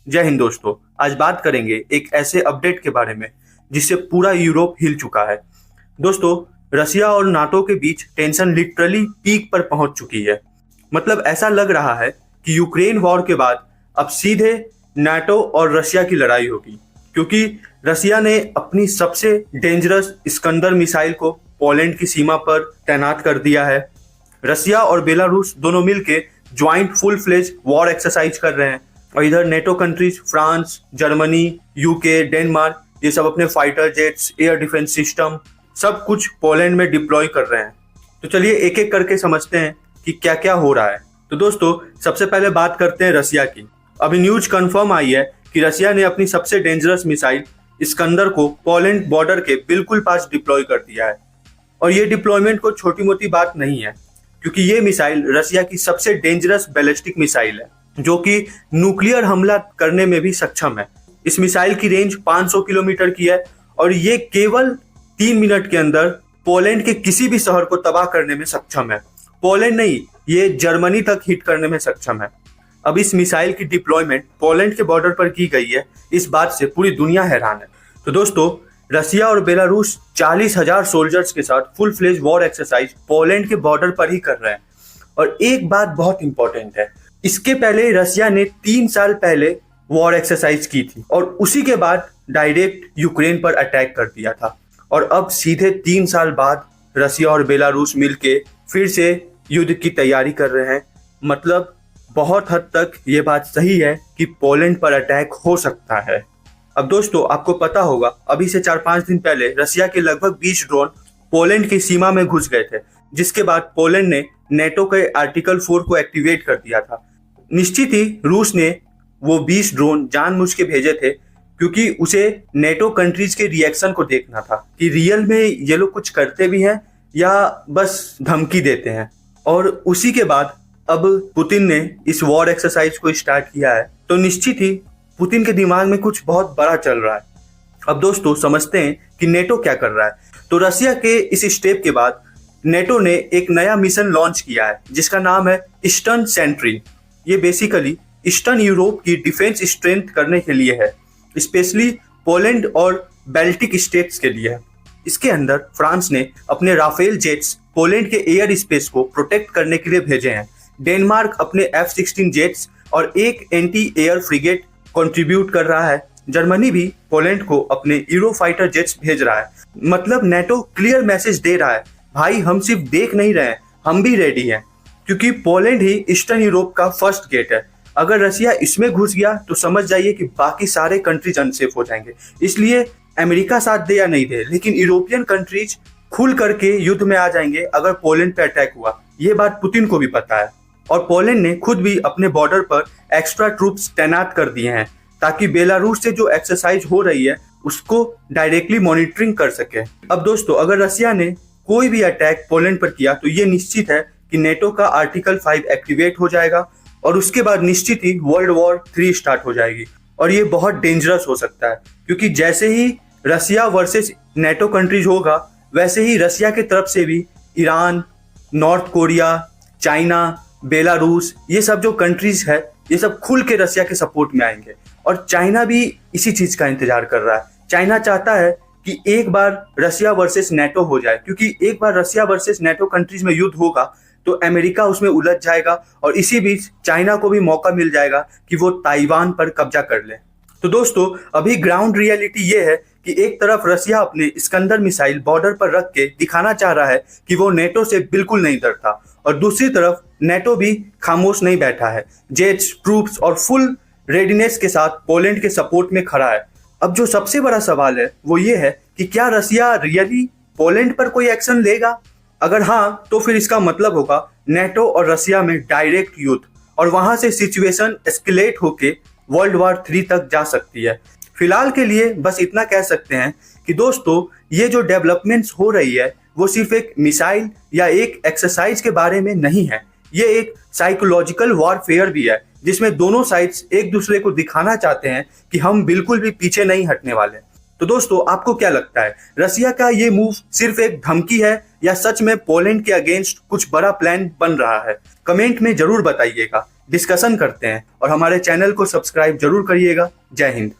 जय हिंद दोस्तों। आज बात करेंगे एक ऐसे अपडेट के बारे में जिससे पूरा यूरोप हिल चुका है। दोस्तों, रसिया और नाटो के बीच टेंशन लिटरली पीक पर पहुंच चुकी है। मतलब ऐसा लग रहा है कि यूक्रेन वॉर के बाद अब सीधे नाटो और रसिया की लड़ाई होगी, क्योंकि रसिया ने अपनी सबसे डेंजरस इस्कंदर मिसाइल को पोलैंड की सीमा पर तैनात कर दिया है। रसिया और बेलारूस दोनों मिलके joint full fledge war exercise कर रहे हैं, और इधर NATO countries France, Germany, UK, Denmark ये सब अपने fighter jets, air defence system सब कुछ पोलैंड में डिप्लॉय कर रहे हैं। तो चलिए एक एक करके समझते हैं कि क्या क्या हो रहा है। तो दोस्तों, सबसे पहले बात करते हैं रसिया की। अभी न्यूज कंफर्म आई है कि रसिया ने अपनी सबसे डेंजरस मिसाइल इस्कंदर को पोलैंड बॉर्डर के बिल्कुल पास डिप्लॉय कर दिया है। और ये डिप्लॉयमेंट को छोटी मोटी बात नहीं है, क्योंकि ये मिसाइल रसिया की सबसे डेंजरस बैलिस्टिक मिसाइल है जो कि न्यूक्लियर हमला करने में भी सक्षम है। इस मिसाइल की रेंज 500 किलोमीटर की है और ये केवल 3 मिनट के अंदर पोलैंड के किसी भी शहर को तबाह करने में सक्षम है। पोलैंड नहीं, ये जर्मनी तक हिट करने में सक्षम है। अब इस मिसाइल की डिप्लॉयमेंट पोलैंड के बॉर्डर पर की गई है, इस बात से पूरी दुनिया हैरान है। तो दोस्तों, रसिया और बेलारूस 40,000 सोल्जर्स के साथ full fledge war exercise Poland के बॉर्डर पर ही कर रहे हैं। और एक बात बहुत इंपॉर्टेंट है, इसके पहले रसिया ने 3 साल पहले वॉर एक्सरसाइज की थी और उसी के बाद डायरेक्ट यूक्रेन पर अटैक कर दिया था। और अब सीधे 3 साल बाद रसिया और बेलारूस मिलके फिर से युद्ध की तैयारी कर रहे हैं। मतलब बहुत हद तक ये बात सही है कि पोलैंड पर अटैक हो सकता है। अब दोस्तों, आपको पता होगा अभी से 4-5 दिन पहले रसिया के लगभग 20 ड्रोन पोलैंड की सीमा में घुस गए थे, जिसके बाद पोलैंड ने नेटो के आर्टिकल 4 को एक्टिवेट कर दिया था। निश्चित ही रूस ने वो 20 ड्रोन जानबूझ के भेजे थे, क्योंकि उसे नेटो कंट्रीज के रिएक्शन को देखना था कि रियल में ये लोग कुछ करते भी हैं या बस धमकी देते हैं। और उसी के बाद अब पुतिन ने इस वॉर एक्सरसाइज को स्टार्ट किया है, तो निश्चित ही पुतिन के दिमाग में कुछ बहुत बड़ा चल रहा है। अब दोस्तों, समझते हैं कि नेटो क्या कर रहा है। तो रसिया के इस स्टेप के बाद नेटो ने एक नया मिशन लॉन्च किया है जिसका नाम है ईस्टर्न सेंट्री। ये बेसिकली ईस्टर्न यूरोप की डिफेंस स्ट्रेंथ करने के लिए है, स्पेशली पोलैंड और बाल्टिक स्टेट्स के लिए है। इसके अंदर फ्रांस ने अपने राफेल जेट्स पोलैंड के एयर स्पेस को प्रोटेक्ट करने के लिए भेजे हैं। डेनमार्क अपने F-16 जेट्स और एक एंटी एयर फ्रिगेट कंट्रीब्यूट कर रहा है। जर्मनी भी पोलैंड को अपने यूरो फाइटर जेट्स भेज रहा है। मतलब नेटो क्लियर मैसेज दे रहा है, भाई हम सिर्फ देख नहीं रहे हैं, हम भी रेडी हैं, क्योंकि पोलैंड ही ईस्टर्न यूरोप का फर्स्ट गेट है। अगर रसिया इसमें घुस गया तो समझ जाइए कि बाकी सारे कंट्रीज अनसेफ हो जाएंगे। इसलिए अमेरिका साथ दे या नहीं दे, लेकिन यूरोपियन कंट्रीज खुल करके युद्ध में आ जाएंगे अगर पोलैंड पे अटैक हुआ। ये बात पुतिन को भी पता है, और पोलैंड ने खुद भी अपने बॉर्डर पर एक्स्ट्रा ट्रूप्स तैनात कर दिए हैं ताकि बेलारूस से जो एक्सरसाइज हो रही है उसको डायरेक्टली मॉनिटरिंग कर सके। अब दोस्तों, अगर रसिया ने कोई भी अटैक पोलैंड पर किया तो ये निश्चित है कि नेटो का आर्टिकल 5 एक्टिवेट हो जाएगा और उसके बाद निश्चित ही वर्ल्ड वॉर 3 स्टार्ट हो जाएगी। और ये बहुत डेंजरस हो सकता है, क्योंकि जैसे ही रसिया वर्सेस नेटो कंट्रीज होगा, वैसे ही रसिया की तरफ से भी Iran, north Korea, China, Belarus ये सब जो कंट्रीज है ये सब खुल के रसिया के सपोर्ट में आएंगे। और चाइना भी इसी चीज का इंतजार कर रहा है। चाइना चाहता है कि एक बार रसिया वर्सेस नेटो हो जाए, क्योंकि एक बार रसिया वर्सेस नेटो कंट्रीज में युद्ध होगा तो अमेरिका उसमें उलझ जाएगा और इसी बीच चाइना को भी मौका मिल जाएगा कि वो ताइवान पर कब्जा कर ले। तो दोस्तों, अभी ग्राउंड रियलिटी ये है कि एक तरफ रसिया अपने इस्कंदर मिसाइल बॉर्डर पर रख के दिखाना चाह रहा है कि वो नेटो से बिल्कुल नहीं डरता, और दूसरी तरफ नेटो भी खामोश नहीं बैठा है। जेट्स, ट्रूप्स और फुल रेडीनेस के साथ पोलैंड के सपोर्ट में खड़ा है। अब जो सबसे बड़ा सवाल है वो ये है कि क्या रसिया रियली पोलैंड पर कोई एक्शन लेगा? अगर हाँ, तो फिर इसका मतलब होगा नेटो और रसिया में डायरेक्ट युद्ध, और वहां से सिचुएशन एस्केलेट होके वर्ल्ड वॉर 3 तक जा सकती है। फिलहाल के लिए बस इतना कह सकते हैं कि दोस्तों, ये जो डेवलपमेंट्स हो रही है वो सिर्फ एक मिसाइल या एक एक्सरसाइज के बारे में नहीं है, ये एक साइकोलॉजिकल वॉरफेयर भी है, जिसमें दोनों साइड्स एक दूसरे को दिखाना चाहते हैं कि हम बिल्कुल भी पीछे नहीं हटने वाले। तो दोस्तों, आपको क्या लगता है, रसिया का ये मूव सिर्फ एक धमकी है या सच में पोलैंड के अगेंस्ट कुछ बड़ा प्लान बन रहा है? कमेंट में जरूर बताइएगा। डिस्कशन करते हैं और हमारे चैनल को सब्सक्राइब जरूर करिएगा। जय हिंद।